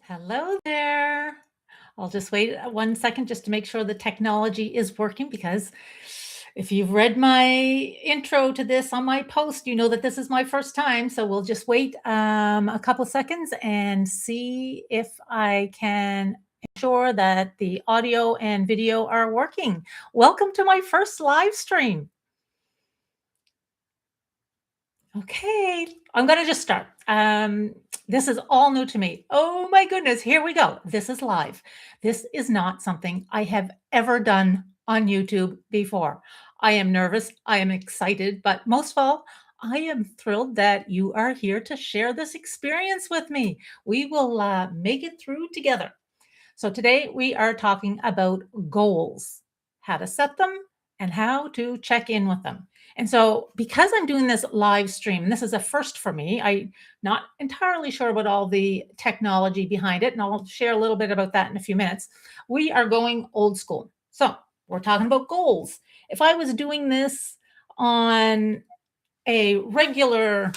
Hello there. I'll just wait 1 second just to make sure the technology is working because if you've read my intro to this on my post, you know that this is my first time. So we'll just wait a couple seconds and see if I can ensure that the audio and video are working. Welcome to my first live stream. Okay, I'm gonna just start. This is all new to me. Oh my goodness, here we go. This is live. This is not something I have ever done on YouTube before. I am nervous, I am excited, but most of all, I am thrilled that you are here to share this experience with me. We will make it through together. So today we are talking about goals, how to set them and how to check in with them. And so because I'm doing this live stream, and this is a first for me, I'm not entirely sure about all the technology behind it, and I'll share a little bit about that in a few minutes. We are going old school. So we're talking about goals. If I was doing this on a regular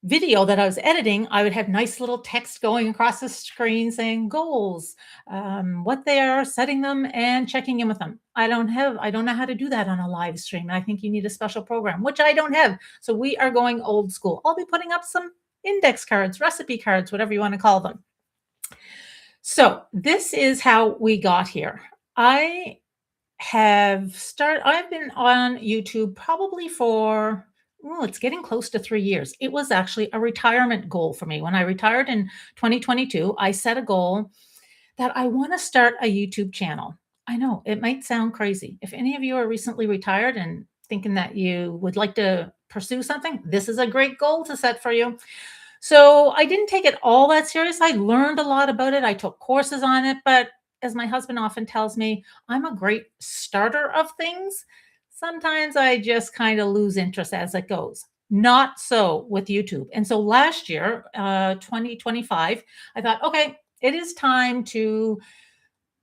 video that I was editing, I would have nice little text going across the screen saying goals, what they are, setting them, and checking in with them. I don't know how to do that on a live stream. I think you need a special program, which I don't have. So we are going old school. I'll be putting up some index cards, recipe cards, whatever you want to call them. So this is how we got here. I've been on YouTube probably for it's getting close to 3 years. It was actually a retirement goal for me. When I retired in 2022, I set a goal that I want to start a YouTube channel. I know it might sound crazy. If any of you are recently retired and thinking that you would like to pursue something, this is a great goal to set for you. So I didn't take it all that serious. I learned a lot about it. I took courses on it, but as my husband often tells me, I'm a great starter of things. Sometimes I just kind of lose interest as it goes. Not so with YouTube. And so last year, 2025, I thought, okay, it is time to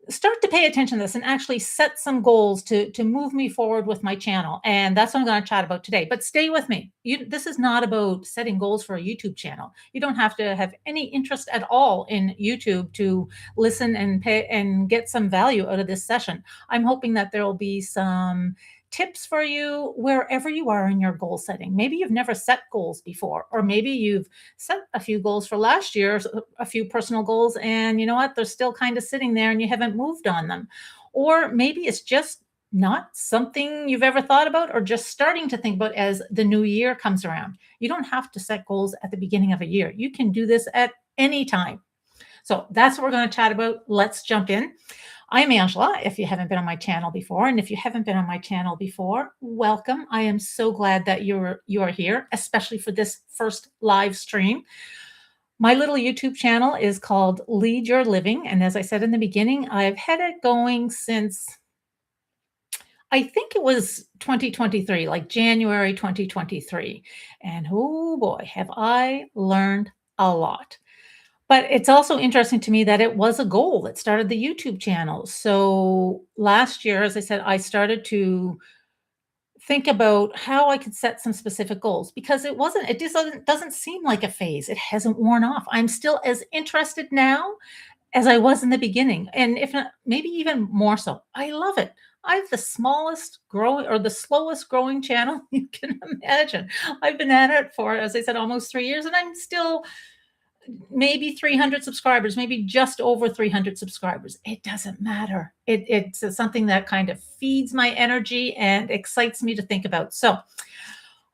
start to pay attention to this and actually set some goals to move me forward with my channel. And that's what I'm going to chat about today. But stay with me. This is not about setting goals for a YouTube channel. You don't have to have any interest at all in YouTube to listen and pay and get some value out of this session. I'm hoping that there will be some tips for you wherever you are in your goal setting. Maybe you've never set goals before, or maybe you've set a few goals for last year, a few personal goals, and you know what? They're still kind of sitting there and you haven't moved on them. Or maybe it's just not something you've ever thought about or just starting to think about as the new year comes around. You don't have to set goals at the beginning of a year. You can do this at any time. So that's what we're going to chat about. Let's jump in. I'm Angela, if you haven't been on my channel before. And if you haven't been on my channel before, welcome. I am so glad that you are here, especially for this first live stream. My little YouTube channel is called Lead Your Living. And as I said in the beginning, I've had it going since I think it was 2023, like January 2023. And oh boy, have I learned a lot. But it's also interesting to me that it was a goal that started the YouTube channel. So last year, as I said, I started to think about how I could set some specific goals because it just doesn't seem like a phase. It hasn't worn off. I'm still as interested now as I was in the beginning. And if not, maybe even more so. I love it. I have the smallest growing or the slowest growing channel you can imagine. I've been at it for, as I said, almost 3 years, and I'm still maybe 300 subscribers, maybe just over 300 subscribers. It doesn't matter. It's something that kind of feeds my energy and excites me to think about. So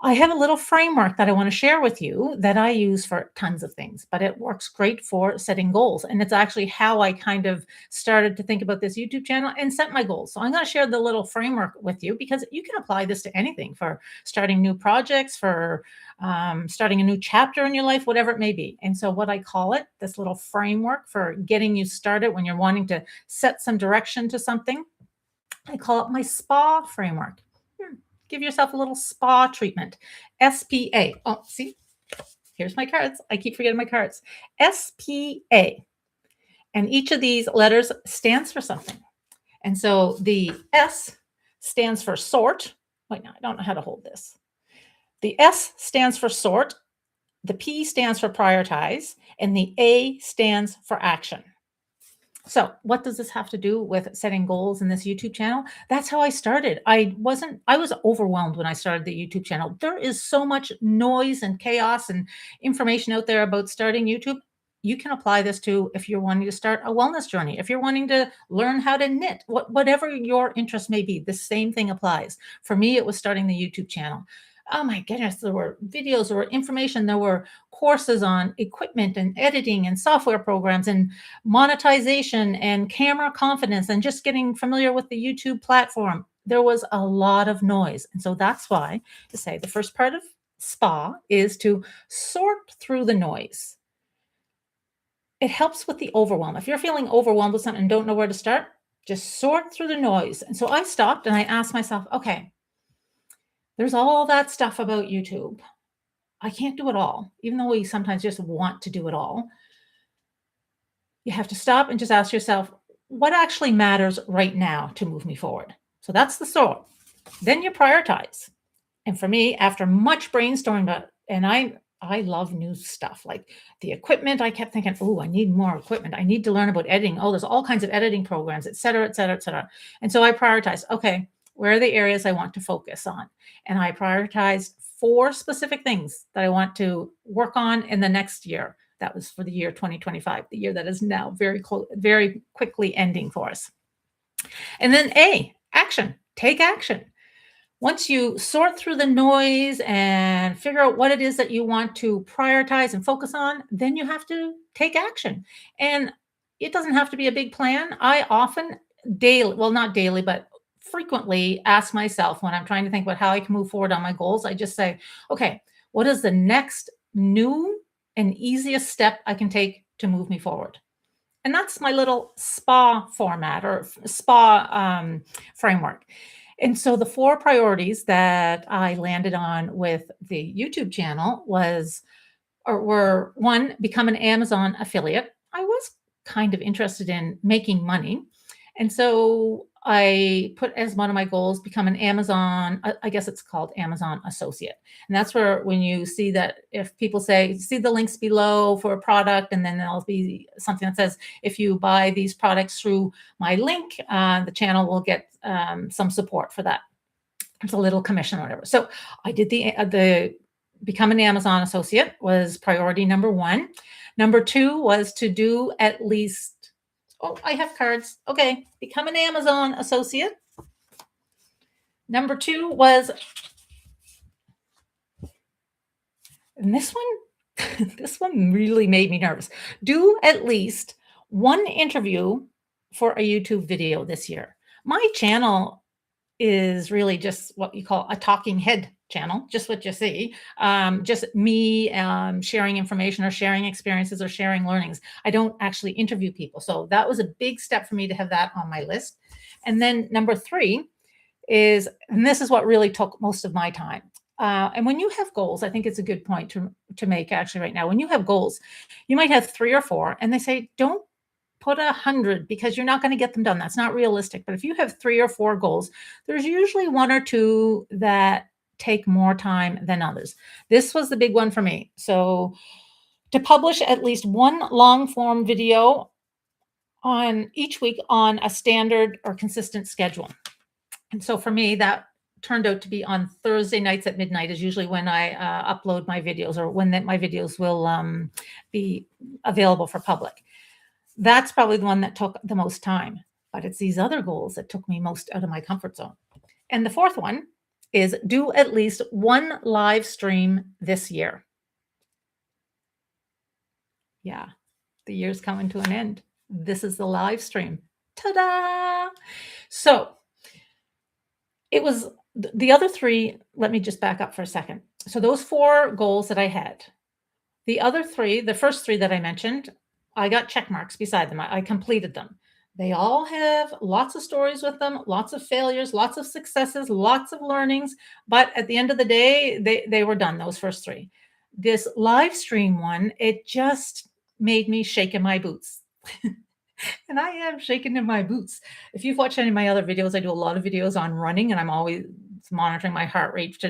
I have a little framework that I want to share with you that I use for tons of things, but it works great for setting goals. And it's actually how I kind of started to think about this YouTube channel and set my goals. So I'm going to share the little framework with you because you can apply this to anything for starting new projects, for starting a new chapter in your life, whatever it may be. And so what I call it, this little framework for getting you started when you're wanting to set some direction to something, I call it my SPA framework. Give yourself a little spa treatment. SPA. Oh, see, here's my cards. I keep forgetting my cards. SPA. And each of these letters stands for something. And so the S stands for sort. Wait, no, I don't know how to hold this. The S stands for sort. The P stands for prioritize. And the A stands for action. So, what does this have to do with setting goals in this YouTube channel? That's how I started. I was overwhelmed when I started the YouTube channel. There is so much noise and chaos and information out there about starting YouTube. You can apply this to if you're wanting to start a wellness journey, if you're wanting to learn how to knit, whatever your interest may be, the same thing applies. For me, it was starting the YouTube channel. Oh my goodness, there were videos, there were information, there were courses on equipment and editing and software programs and monetization and camera confidence and just getting familiar with the YouTube platform. There was a lot of noise. And so that's why to say the first part of spa is to sort through the noise. It helps with the overwhelm. If you're feeling overwhelmed with something and don't know where to start, just sort through the noise. And so I stopped and I asked myself, okay, there's all that stuff about YouTube. I can't do it all, even though we sometimes just want to do it all. You have to stop and just ask yourself, what actually matters right now to move me forward? So that's the sort. Then you prioritize. And for me, after much brainstorming, and I love new stuff like the equipment. I kept thinking, oh, I need more equipment. I need to learn about editing. Oh, there's all kinds of editing programs, et cetera, et cetera, et cetera. And so I prioritized, okay, where are the areas I want to focus on? And I prioritized 4 specific things that I want to work on in the next year. That was for the year 2025, the year that is now very close, very quickly ending for us. And then action. Take action. Once you sort through the noise and figure out what it is that you want to prioritize and focus on, then you have to take action. And it doesn't have to be a big plan. I often daily, well, not daily, but frequently ask myself when I'm trying to think about how I can move forward on my goals, I just say, okay, what is the next new and easiest step I can take to move me forward? And that's my little spa format or spa framework. And so the 4 priorities that I landed on with the YouTube channel were 1, become an Amazon affiliate. I was kind of interested in making money. And so I put as one of my goals, become an Amazon, I guess it's called Amazon associate. And that's where when you see that if people say, see the links below for a product, and then there'll be something that says, if you buy these products through my link, the channel will get some support for that. There's a little commission or whatever. So I did the become an Amazon associate was priority number 1. Number 2 was to do at least, oh, I have cards. Okay, become an Amazon associate. Number 2 was, and this one, this one really made me nervous. Do at least 1 interview for a YouTube video this year. My channel is really just what you call a talking head channel, just what you see, just me sharing information or sharing experiences or sharing learnings. I don't actually interview people. So that was a big step for me to have that on my list. And then number 3 is, and this is what really took most of my time. And when you have goals, I think it's a good point to make actually right now. When you have goals, you might have 3 or 4, and they say, don't put 100 because you're not going to get them done. That's not realistic. But if you have 3 or 4 goals, there's usually 1 or 2 that take more time than others. This was the big one for me. So to publish at least 1 long form video on each week on a standard or consistent schedule. And so for me, that turned out to be on Thursday nights at midnight is usually when I upload my videos, or when my videos will be available for public. That's probably the one that took the most time, but it's these other goals that took me most out of my comfort zone. And the 4th one is do at least 1 live stream this year. Yeah, the year's coming to an end. This is the live stream. Ta-da! So it was the other 3. Let me just back up for a second. So those 4 goals that I had, the other 3, the first 3 that I mentioned, I got check marks beside them. I completed them. They all have lots of stories with them, lots of failures, lots of successes, lots of learnings. But at the end of the day, they were done, those first 3. This live stream one, it just made me shake in my boots. And I am shaking in my boots. If you've watched any of my other videos, I do a lot of videos on running, and I'm always monitoring my heart rate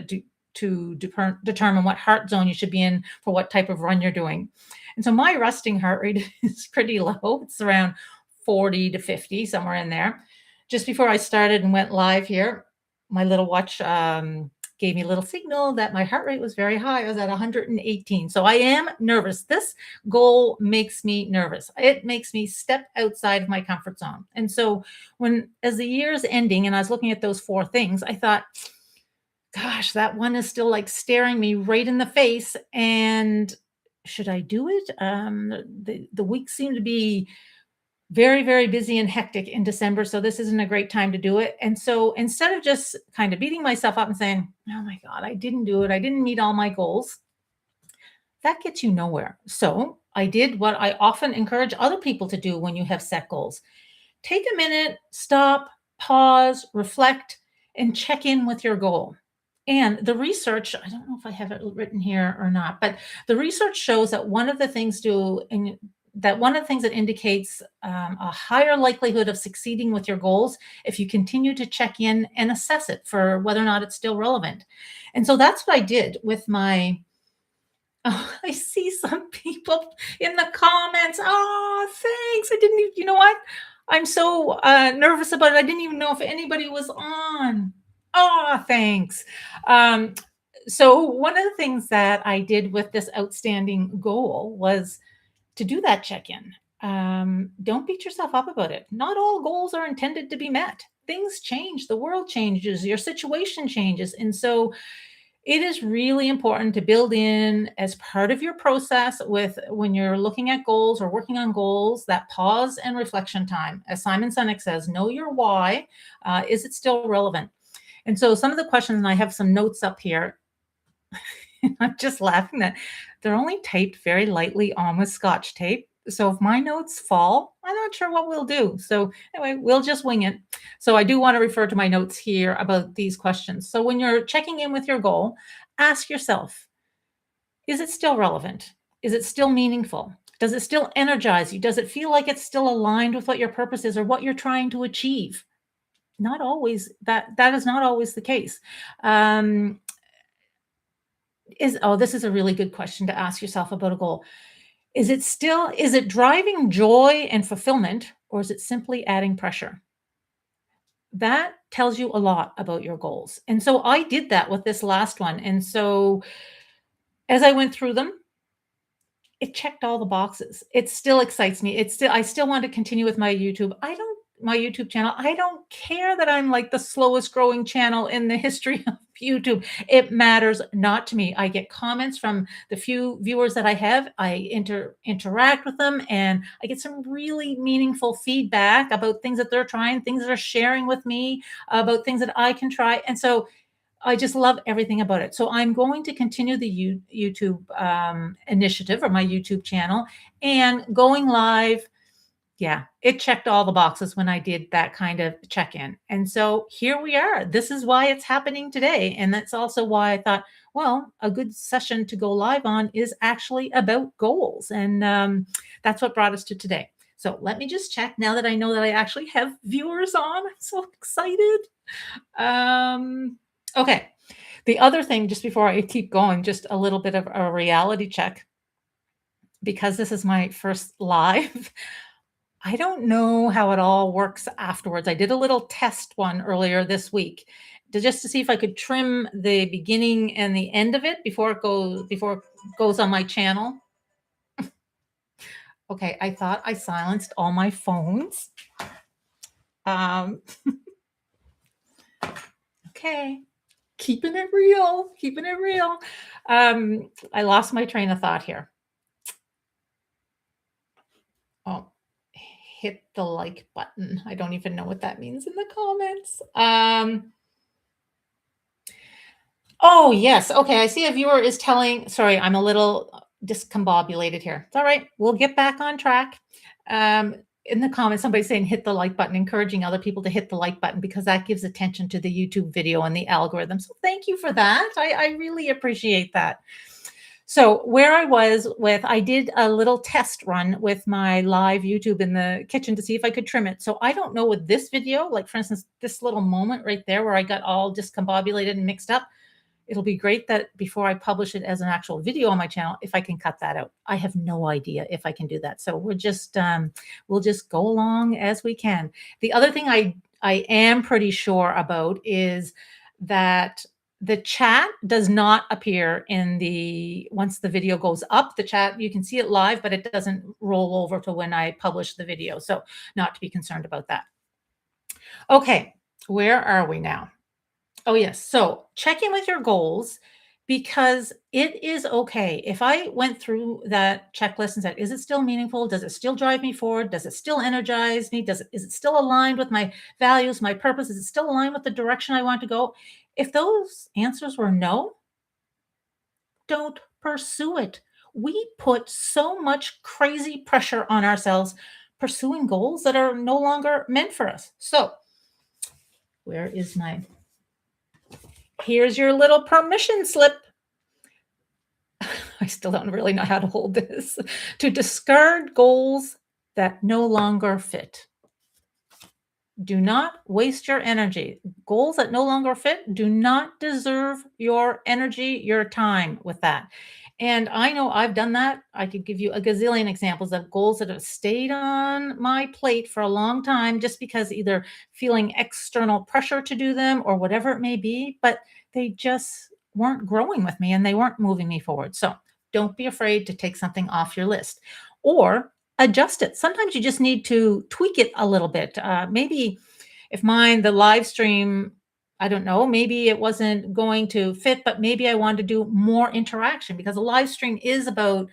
to determine what heart zone you should be in for what type of run you're doing. And so my resting heart rate is pretty low. It's around 40 to 50, somewhere in there. Just before I started and went live here, my little watch gave me a little signal that my heart rate was very high. I was at 118. So I am nervous. This goal makes me nervous. It makes me step outside of my comfort zone. And so as the year's ending and I was looking at those four things, I thought, gosh, that one is still like staring me right in the face. And should I do it? The weeks seem to be very, very busy and hectic in December. So this isn't a great time to do it. And so instead of just kind of beating myself up and saying, oh my God, I didn't do it, I didn't meet all my goals, that gets you nowhere. So I did what I often encourage other people to do when you have set goals. Take a minute, stop, pause, reflect, and check in with your goal. And the research, I don't know if I have it written here or not, but the research shows that one of the things that indicates a higher likelihood of succeeding with your goals if you continue to check in and assess it for whether or not it's still relevant. And so that's what I did with my. Oh, I see some people in the comments. Oh, thanks. I didn't even, you know what? I'm so nervous about it. I didn't even know if anybody was on. Oh, thanks. Um, so one of the things that I did with this outstanding goal was to do that check-in. Don't beat yourself up about it. Not all goals are intended to be met. Things change, the world changes, your situation changes. And so it is really important to build in as part of your process with when you're looking at goals or working on goals, that pause and reflection time. As Simon Sinek says, know your why. Is it still relevant? And so some of the questions, and I have some notes up here. I'm just laughing that they're only taped very lightly on with Scotch tape. So if my notes fall, I'm not sure what we'll do. So anyway, we'll just wing it. So I do want to refer to my notes here about these questions. So when you're checking in with your goal, ask yourself, is it still relevant? Is it still meaningful? Does it still energize you? Does it feel like it's still aligned with what your purpose is or what you're trying to achieve? Not always. That is not always the case. This is a really good question to ask yourself about a goal. Is it driving joy and fulfillment, or is it simply adding pressure? That tells you a lot about your goals. And so I did that with this last one. And so as I went through them, it checked all the boxes. It still excites me. I still want to continue with my YouTube channel. I don't care that I'm like the slowest growing channel in the history of YouTube. It matters not to me. I get comments from the few viewers that I have. I interact with them and I get some really meaningful feedback about things that they're trying, things that they're sharing with me, about things that I can try. And so I just love everything about it. So I'm going to continue the YouTube initiative or my YouTube channel and going live. Yeah, it checked all the boxes when I did that kind of check-in. And so here we are. This is why it's happening today. And that's also why I thought, well, a good session to go live on is actually about goals. And that's what brought us to today. So let me just check now that I know that I actually have viewers on. I'm so excited. Okay. The other thing, just before I keep going, just a little bit of a reality check, because this is my first live. I don't know how it all works afterwards. I did a little test one earlier this week just to see if I could trim the beginning and the end of it before it goes on my channel. Okay, I thought I silenced all my phones. Okay, keeping it real. I lost my train of thought here. Oh, hit the like button. I don't even know what that means in the comments. Oh, yes. Okay, I see a viewer is telling, sorry, I'm a little discombobulated here. It's all right. We'll get back on track. In the comments, somebody's saying hit the like button, encouraging other people to hit the like button because that gives attention to the YouTube video and the algorithm. So thank you for that. I really appreciate that. So where I did a little test run with my live YouTube in the kitchen to see if I could trim it. So I don't know with this video, like for instance, this little moment right there where I got all discombobulated and mixed up, It'll be great that before I publish it as an actual video on my channel, if I can cut that out. I have no idea if I can do that. So we'll just go along as we can. The other thing I am pretty sure about is that the chat does not appear in the once the video goes up. The chat, you can see it live, but it doesn't roll over to when I publish the video. So not to be concerned about that. Okay, where are we now? Oh, yes. So check in with your goals because it is okay. If I went through that checklist and said, is it still meaningful? Does it still drive me forward? Does it still energize me? Is it still aligned with my values, my purpose? Is it still aligned with the direction I want to go? If those answers were no, don't pursue it. We put so much crazy pressure on ourselves pursuing goals that are no longer meant for us. So, where is my here's your little permission slip. I still don't really know how to hold this. To discard goals that no longer fit. Do not waste your energy. Goals that no longer fit do not deserve your energy, your time with that. And I know I've done that. I could give you a gazillion examples of goals that have stayed on my plate for a long time just because either feeling external pressure to do them or whatever it may be, but they just weren't growing with me and they weren't moving me forward. So don't be afraid to take something off your list or adjust it. Sometimes you just need to tweak it a little bit. Maybe if the live stream, I don't know, maybe it wasn't going to fit, but maybe I wanted to do more interaction because a live stream is about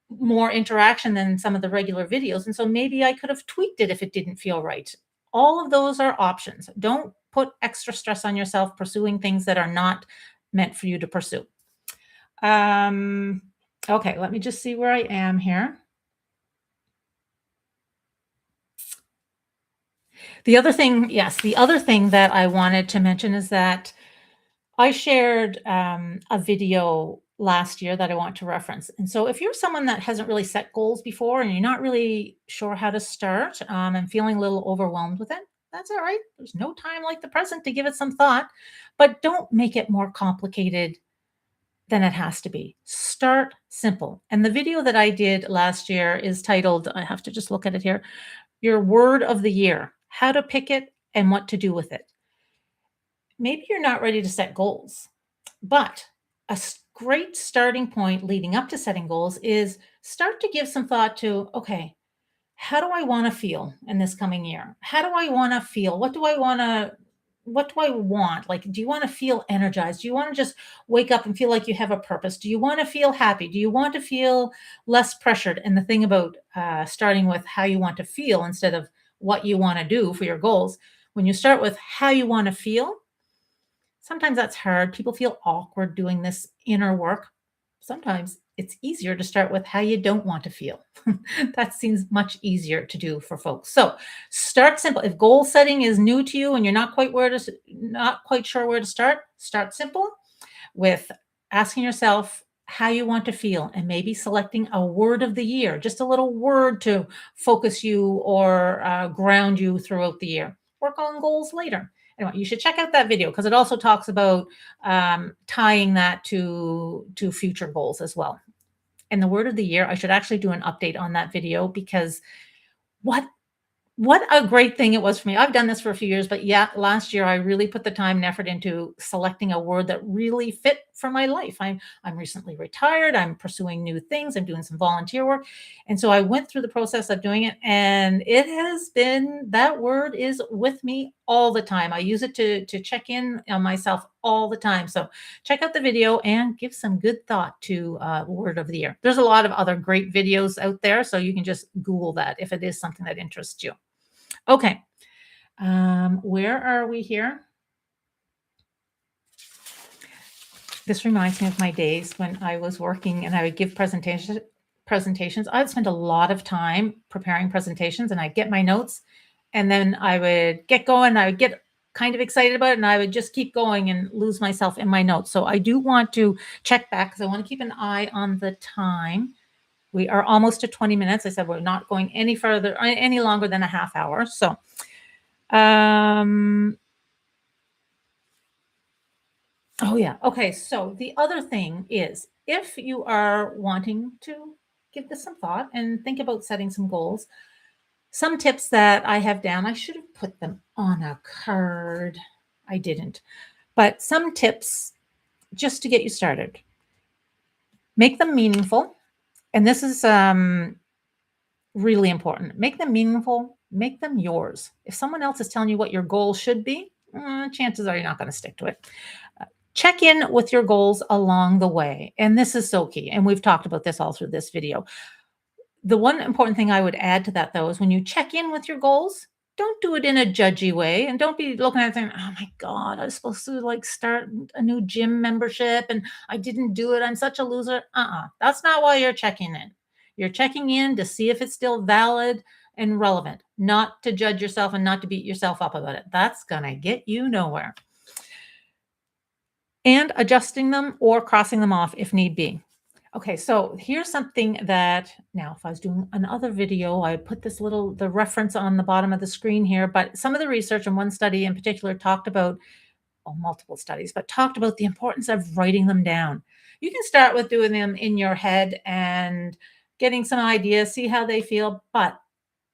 more interaction than some of the regular videos. And so maybe I could have tweaked it if it didn't feel right. All of those are options. Don't put extra stress on yourself pursuing things that are not meant for you to pursue. Okay, let me just see where I am here. The other thing, yes, the other thing that I wanted to mention is that I shared a video last year that I want to reference. And so if you're someone that hasn't really set goals before and you're not really sure how to start and feeling a little overwhelmed with it, that's all right. There's no time like the present to give it some thought, but don't make it more complicated than it has to be. Start simple. And the video that I did last year is titled, I have to just look at it here, Your Word of the Year, how to pick it and what to do with it. Maybe you're not ready to set goals, but a great starting point leading up to setting goals is start to give some thought to, okay, how do I want to feel in this coming year? How do I want to feel? What do I want? Like, do you want to feel energized? Do you want to just wake up and feel like you have a purpose? Do you want to feel happy? Do you want to feel less pressured? And the thing about starting with how you want to feel instead of what you want to do for your goals, when you start with how you want to feel, sometimes that's hard. People feel awkward doing this inner work. Sometimes it's easier to start with how you don't want to feel. That seems much easier to do for folks. So start simple. If goal setting is new to you and you're not quite sure where to start simple with asking yourself how you want to feel and maybe selecting a word of the year, just a little word to focus you or ground you throughout the year. Work on goals later. Anyway, you should check out that video because it also talks about tying that to future goals as well. And the word of the year, I should actually do an update on that video because what a great thing it was for me. I've done this for a few years, but yeah, last year I really put the time and effort into selecting a word that really fit for my life. I'm recently retired. I'm pursuing new things. I'm doing some volunteer work. And so I went through the process of doing it, and it has been, that word is with me all the time. I use it to check in on myself all the time. So check out the video and give some good thought to word of the year. There's a lot of other great videos out there, so you can just Google that if it is something that interests you. Okay. Where are we here? This reminds me of my days when I was working and I would give presentations. I would spend a lot of time preparing presentations and I'd get my notes and then I would get going. I would get kind of excited about it and I would just keep going and lose myself in my notes. So I do want to check back because I want to keep an eye on the time. We are almost to 20 minutes. I said we're not going any further, any longer than a half hour. So Oh, yeah. Okay. So the other thing is if you are wanting to give this some thought and think about setting some goals, some tips that I have down, I should have put them on a card. I didn't. But some tips just to get you started. Make them meaningful. And this is really important. Make them meaningful, make them yours. If someone else is telling you what your goal should be, chances are you're not going to stick to it. Check in with your goals along the way. And this is so key. And we've talked about this all through this video. The one important thing I would add to that, though, is when you check in with your goals, don't do it in a judgy way and don't be looking at it saying, oh my God, I was supposed to like start a new gym membership and I didn't do it. I'm such a loser. That's not why you're checking in. You're checking in to see if it's still valid and relevant, not to judge yourself and not to beat yourself up about it. That's going to get you nowhere. And adjusting them or crossing them off if need be. Okay, so here's something that now, if I was doing another video, I put the reference on the bottom of the screen here, but some of the research and one study in particular talked about, well, multiple studies, but talked about the importance of writing them down. You can start with doing them in your head and getting some ideas, see how they feel, but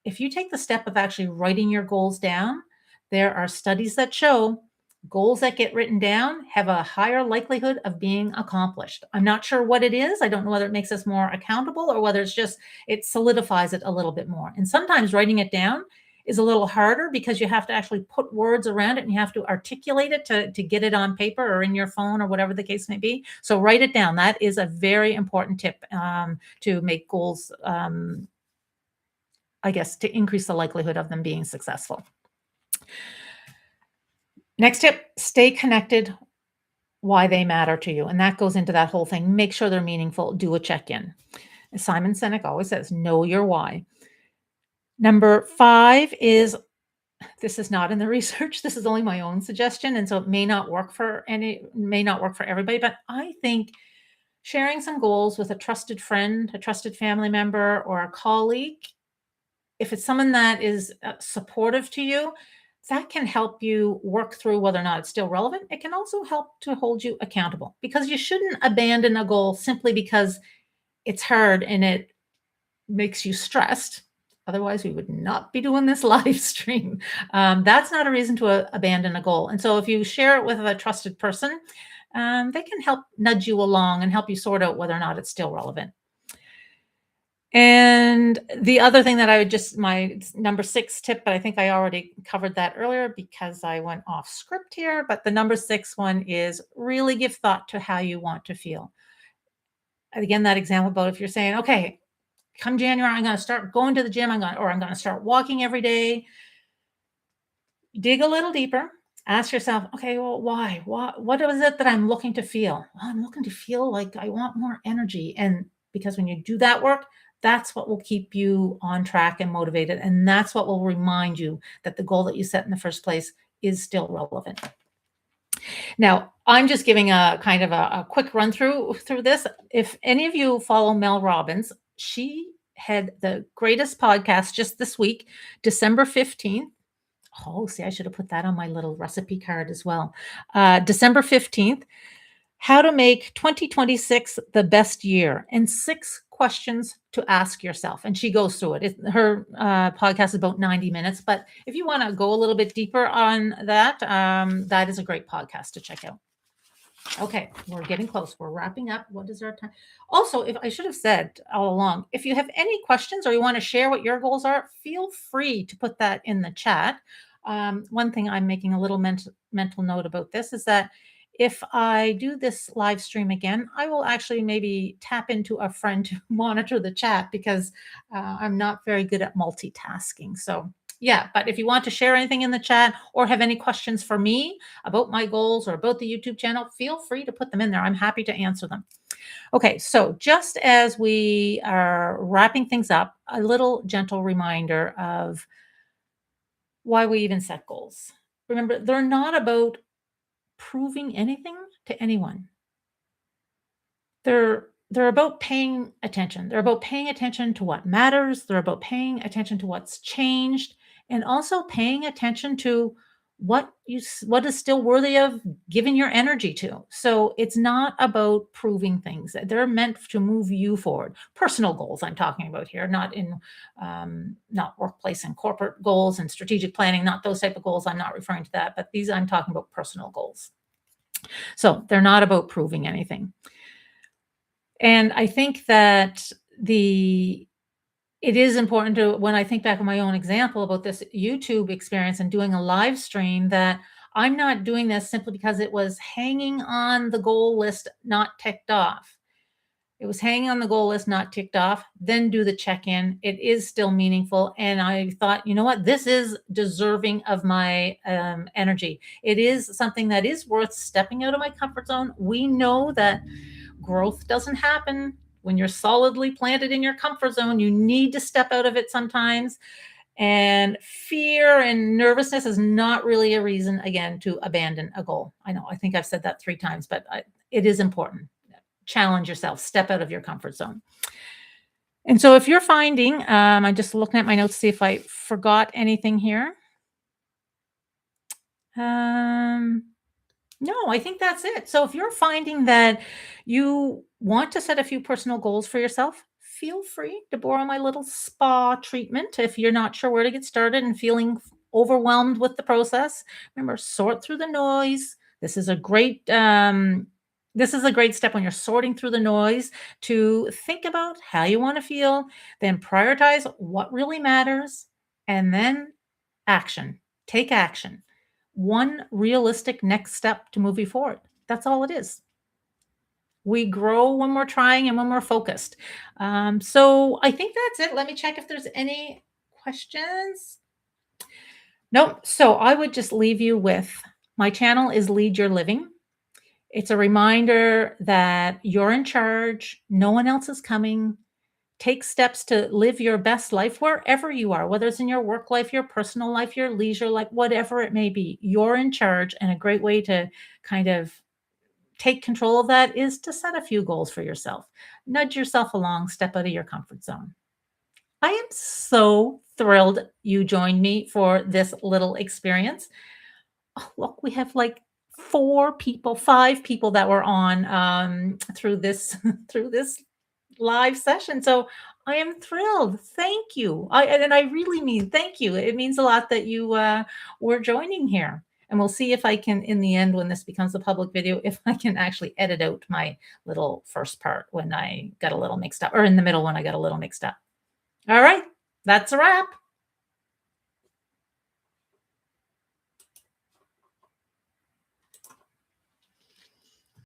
if you take the step of actually writing your goals down, there are studies that show goals that get written down have a higher likelihood of being accomplished. I'm not sure what it is. I don't know whether it makes us more accountable or whether it's just it solidifies it a little bit more. And sometimes writing it down is a little harder because you have to actually put words around it and you have to articulate it to get it on paper or in your phone or whatever the case may be. So write it down. That is a very important tip to make goals I guess, to increase the likelihood of them being successful. Next tip, stay connected why they matter to you. And that goes into that whole thing. Make sure they're meaningful. Do a check in. As Simon Sinek always says, know your why. Number 5 is this is not in the research. This is only my own suggestion. And so it may not work for everybody, but I think sharing some goals with a trusted friend, a trusted family member, or a colleague, if it's someone that is supportive to you, that can help you work through whether or not it's still relevant. It can also help to hold you accountable because you shouldn't abandon a goal simply because it's hard and it makes you stressed. Otherwise, we would not be doing this live stream. That's not a reason to abandon a goal. And so if you share it with a trusted person, they can help nudge you along and help you sort out whether or not it's still relevant. And the other thing that I would just my number 6 tip, but I think I already covered that earlier because I went off script here, but the number 6 one is really give thought to how you want to feel. Again, that example about if you're saying, okay, come January, I'm going to start going to the gym, I'm going to start walking every day. Dig a little deeper. Ask yourself, okay, well, why? What is it that I'm looking to feel? Well, I'm looking to feel like I want more energy. And because when you do that work, that's what will keep you on track and motivated. And that's what will remind you that the goal that you set in the first place is still relevant. Now, I'm just giving a kind of a quick run through this. If any of you follow Mel Robbins, she had the greatest podcast just this week, December 15th. Oh, see, I should have put that on my little recipe card as well. December 15th, how to make 2026 the best year and 6 questions to ask yourself. And she goes through it. Her podcast is about 90 minutes. But if you want to go a little bit deeper on that, that is a great podcast to check out. Okay, we're getting close. We're wrapping up. What is our time? Also, if I should have said all along, if you have any questions or you want to share what your goals are, feel free to put that in the chat. One thing I'm making a little mental note about this is that if I do this live stream again, I will actually maybe tap into a friend to monitor the chat because I'm not very good at multitasking. So yeah, but if you want to share anything in the chat or have any questions for me about my goals or about the YouTube channel, feel free to put them in there. I'm happy to answer them. Okay, so just as we are wrapping things up, a little gentle reminder of why we even set goals. Remember, they're not about proving anything to anyone. They're about paying attention. They're about paying attention to what matters. They're about paying attention to what's changed and also paying attention to what is still worthy of giving your energy to. So it's not about proving things. They're meant to move you forward. Personal goals I'm talking about here, not workplace and corporate goals and strategic planning, not those type of goals. I'm not referring to that, but these I'm talking about personal goals. So they're not about proving anything. And I think that the it is important to, when I think back on my own example about this YouTube experience and doing a live stream, that I'm not doing this simply because it was hanging on the goal list, not ticked off. It was hanging on the goal list, not ticked off. Then do the check in. It is still meaningful. And I thought, you know what? This is deserving of my energy. It is something that is worth stepping out of my comfort zone. We know that growth doesn't happen when you're solidly planted in your comfort zone. You need to step out of it sometimes. And fear and nervousness is not really a reason, again, to abandon a goal. I know, I think I've said that 3 times, but it is important. Challenge yourself, step out of your comfort zone. And so if you're finding, I'm just looking at my notes to see if I forgot anything here. Um, No, I think that's it. So if you're finding that you want to set a few personal goals for yourself, feel free to borrow my little spa treatment if you're not sure where to get started and feeling overwhelmed with the process. Remember, sort through the noise. This is a great step when you're sorting through the noise to think about how you want to feel, then prioritize what really matters, and then action. Take action. One realistic next step to move you forward. That's all it is. We grow when we're trying and when we're focused. So I think that's it. Let me check if there's any questions. Nope. So I would just leave you with, my channel is Lead Your Living. It's a reminder that you're in charge. No one else is coming. Take steps to live your best life wherever you are, whether it's in your work life, your personal life, your leisure life, whatever it may be. You're in charge. And a great way to kind of take control of that is to set a few goals for yourself. Nudge yourself along, step out of your comfort zone. I am so thrilled you joined me for this little experience. Oh, look, we have like 4 people, 5 people that were on through this through this live session. So I am thrilled. Thank you. And I really mean thank you. It means a lot that you were joining here. And we'll see if I can, in the end, when this becomes a public video, if I can actually edit out my little first part when I got a little mixed up, or in the middle when I got a little mixed up. All right, that's a wrap.